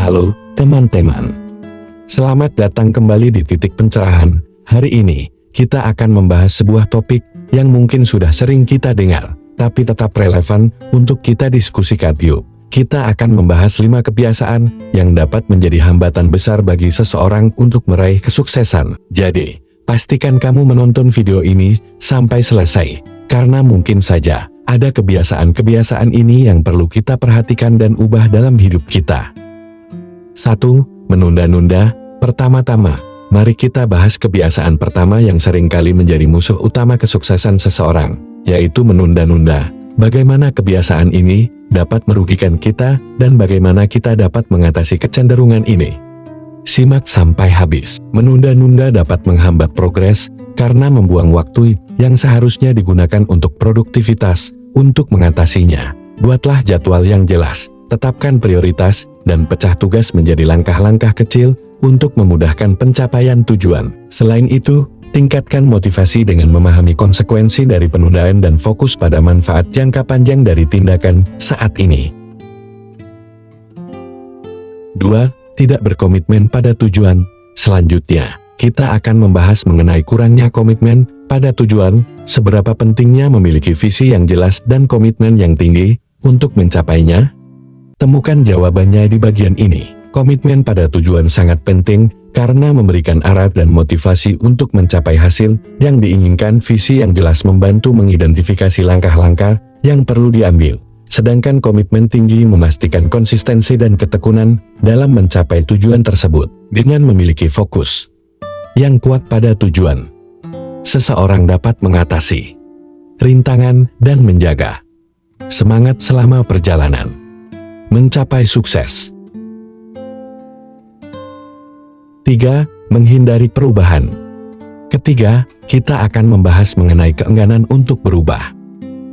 Halo teman-teman, selamat datang kembali di Titik Pencerahan. Hari ini, kita akan membahas sebuah topik yang mungkin sudah sering kita dengar, tapi tetap relevan untuk kita diskusikan. Yuk, kita akan membahas 5 kebiasaan yang dapat menjadi hambatan besar bagi seseorang untuk meraih kesuksesan. Jadi, pastikan kamu menonton video ini sampai selesai, karena mungkin saja ada kebiasaan-kebiasaan ini yang perlu kita perhatikan dan ubah dalam hidup kita. 1. Menunda-nunda. Pertama-tama, mari kita bahas kebiasaan pertama yang seringkali menjadi musuh utama kesuksesan seseorang, yaitu menunda-nunda. Bagaimana kebiasaan ini dapat merugikan kita dan bagaimana kita dapat mengatasi kecenderungan ini? Simak sampai habis. Menunda-nunda dapat menghambat progres karena membuang waktu yang seharusnya digunakan untuk produktivitas. Untuk mengatasinya, buatlah jadwal yang jelas, tetapkan prioritas, dan pecah tugas menjadi langkah-langkah kecil untuk memudahkan pencapaian tujuan. Selain itu, tingkatkan motivasi dengan memahami konsekuensi dari penundaan dan fokus pada manfaat jangka panjang dari tindakan saat ini. 2. Tidak berkomitmen pada tujuan. Selanjutnya, kita akan membahas mengenai kurangnya komitmen pada tujuan, seberapa pentingnya memiliki visi yang jelas dan komitmen yang tinggi untuk mencapainya. Temukan jawabannya di bagian ini. Komitmen pada tujuan sangat penting karena memberikan arah dan motivasi untuk mencapai hasil yang diinginkan. Visi yang jelas membantu mengidentifikasi langkah-langkah yang perlu diambil. Sedangkan komitmen tinggi memastikan konsistensi dan ketekunan dalam mencapai tujuan tersebut. Dengan memiliki fokus yang kuat pada tujuan, seseorang dapat mengatasi rintangan dan menjaga semangat selama perjalanan mencapai sukses. 3. Menghindari perubahan. Ketiga, kita akan membahas mengenai keengganan untuk berubah.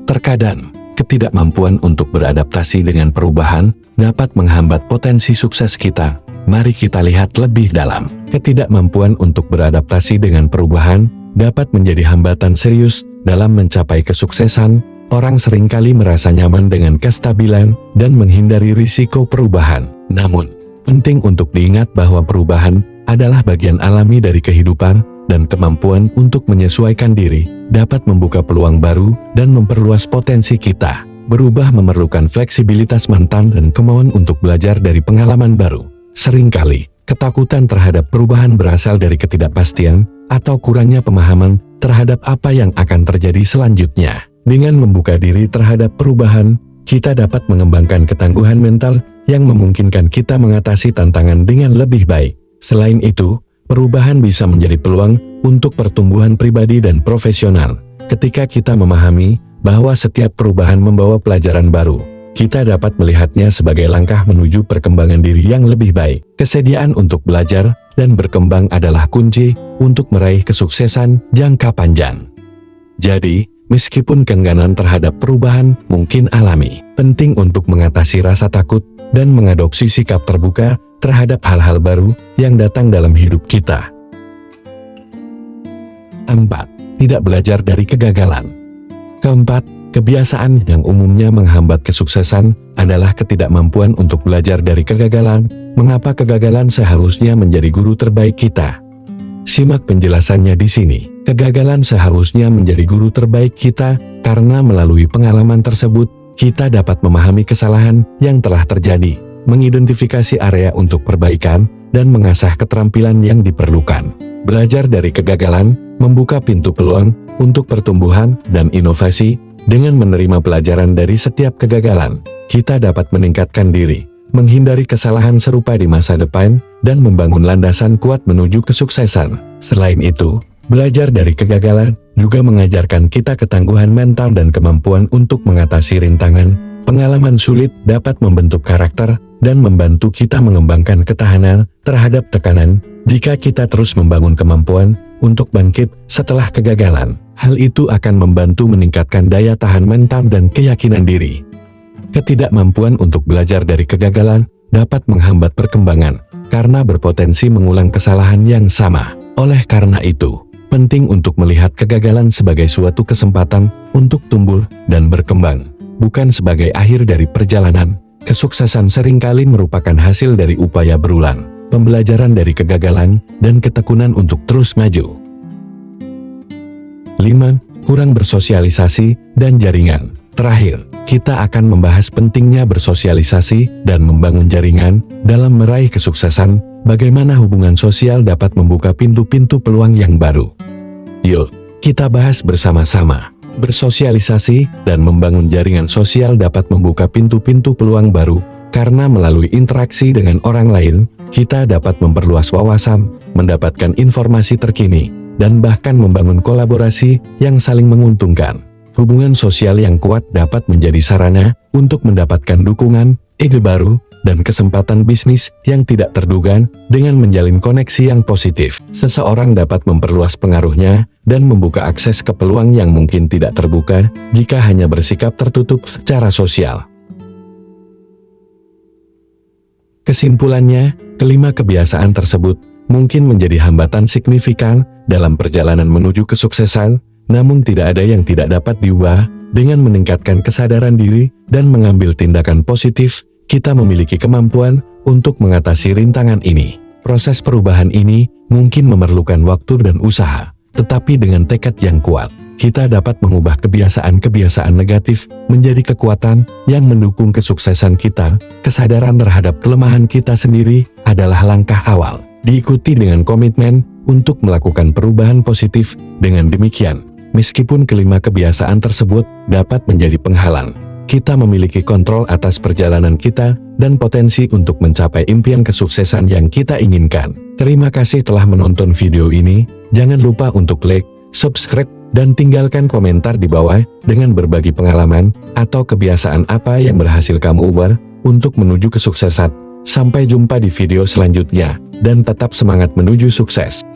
Terkadang, ketidakmampuan untuk beradaptasi dengan perubahan dapat menghambat potensi sukses kita. Mari kita lihat lebih dalam. Ketidakmampuan untuk beradaptasi dengan perubahan dapat menjadi hambatan serius dalam mencapai kesuksesan. Orang seringkali merasa nyaman dengan kestabilan dan menghindari risiko perubahan. Namun, penting untuk diingat bahwa perubahan adalah bagian alami dari kehidupan, dan kemampuan untuk menyesuaikan diri dapat membuka peluang baru dan memperluas potensi kita. Berubah memerlukan fleksibilitas mental dan kemauan untuk belajar dari pengalaman baru. Seringkali, ketakutan terhadap perubahan berasal dari ketidakpastian atau kurangnya pemahaman terhadap apa yang akan terjadi selanjutnya. Dengan membuka diri terhadap perubahan, kita dapat mengembangkan ketangguhan mental yang memungkinkan kita mengatasi tantangan dengan lebih baik. Selain itu, perubahan bisa menjadi peluang untuk pertumbuhan pribadi dan profesional. Ketika kita memahami bahwa setiap perubahan membawa pelajaran baru, kita dapat melihatnya sebagai langkah menuju perkembangan diri yang lebih baik. Kesediaan untuk belajar dan berkembang adalah kunci untuk meraih kesuksesan jangka panjang. Jadi, meskipun keengganan terhadap perubahan mungkin alami, penting untuk mengatasi rasa takut dan mengadopsi sikap terbuka terhadap hal-hal baru yang datang dalam hidup kita. 4. Tidak belajar dari kegagalan. Keempat, kebiasaan yang umumnya menghambat kesuksesan adalah ketidakmampuan untuk belajar dari kegagalan. Mengapa kegagalan seharusnya menjadi guru terbaik kita? Simak penjelasannya di sini. Kegagalan seharusnya menjadi guru terbaik kita, karena melalui pengalaman tersebut, kita dapat memahami kesalahan yang telah terjadi, mengidentifikasi area untuk perbaikan, dan mengasah keterampilan yang diperlukan. Belajar dari kegagalan membuka pintu peluang untuk pertumbuhan dan inovasi. Dengan menerima pelajaran dari setiap kegagalan, kita dapat meningkatkan diri, menghindari kesalahan serupa di masa depan, dan membangun landasan kuat menuju kesuksesan. Selain itu, belajar dari kegagalan juga mengajarkan kita ketangguhan mental dan kemampuan untuk mengatasi rintangan. Pengalaman sulit dapat membentuk karakter dan membantu kita mengembangkan ketahanan terhadap tekanan. Jika kita terus membangun kemampuan untuk bangkit setelah kegagalan, hal itu akan membantu meningkatkan daya tahan mental dan keyakinan diri. Ketidakmampuan untuk belajar dari kegagalan dapat menghambat perkembangan karena berpotensi mengulang kesalahan yang sama. Oleh karena itu, penting untuk melihat kegagalan sebagai suatu kesempatan untuk tumbuh dan berkembang, bukan sebagai akhir dari perjalanan. Kesuksesan seringkali merupakan hasil dari upaya berulang, pembelajaran dari kegagalan, dan ketekunan untuk terus maju. 5. Kurang bersosialisasi dan jaringan. Terakhir, kita akan membahas pentingnya bersosialisasi dan membangun jaringan dalam meraih kesuksesan, bagaimana hubungan sosial dapat membuka pintu-pintu peluang yang baru. Yuk, kita bahas bersama-sama. Bersosialisasi dan membangun jaringan sosial dapat membuka pintu-pintu peluang baru, karena melalui interaksi dengan orang lain, kita dapat memperluas wawasan, mendapatkan informasi terkini, dan bahkan membangun kolaborasi yang saling menguntungkan. Hubungan sosial yang kuat dapat menjadi sarana untuk mendapatkan dukungan, ide baru, dan kesempatan bisnis yang tidak terduga. Dengan menjalin koneksi yang positif, seseorang dapat memperluas pengaruhnya dan membuka akses ke peluang yang mungkin tidak terbuka jika hanya bersikap tertutup secara sosial. Kesimpulannya, kelima kebiasaan tersebut mungkin menjadi hambatan signifikan dalam perjalanan menuju kesuksesan, namun tidak ada yang tidak dapat diubah. Dengan meningkatkan kesadaran diri dan mengambil tindakan positif, kita memiliki kemampuan untuk mengatasi rintangan ini. Proses perubahan ini mungkin memerlukan waktu dan usaha, tetapi dengan tekad yang kuat, kita dapat mengubah kebiasaan-kebiasaan negatif menjadi kekuatan yang mendukung kesuksesan kita. Kesadaran terhadap kelemahan kita sendiri adalah langkah awal, diikuti dengan komitmen untuk melakukan perubahan positif. Dengan demikian, meskipun kelima kebiasaan tersebut dapat menjadi penghalang, kita memiliki kontrol atas perjalanan kita dan potensi untuk mencapai impian kesuksesan yang kita inginkan. Terima kasih telah menonton video ini. Jangan lupa untuk like, subscribe, dan tinggalkan komentar di bawah dengan berbagi pengalaman atau kebiasaan apa yang berhasil kamu ubah untuk menuju kesuksesan. Sampai jumpa di video selanjutnya, dan tetap semangat menuju sukses.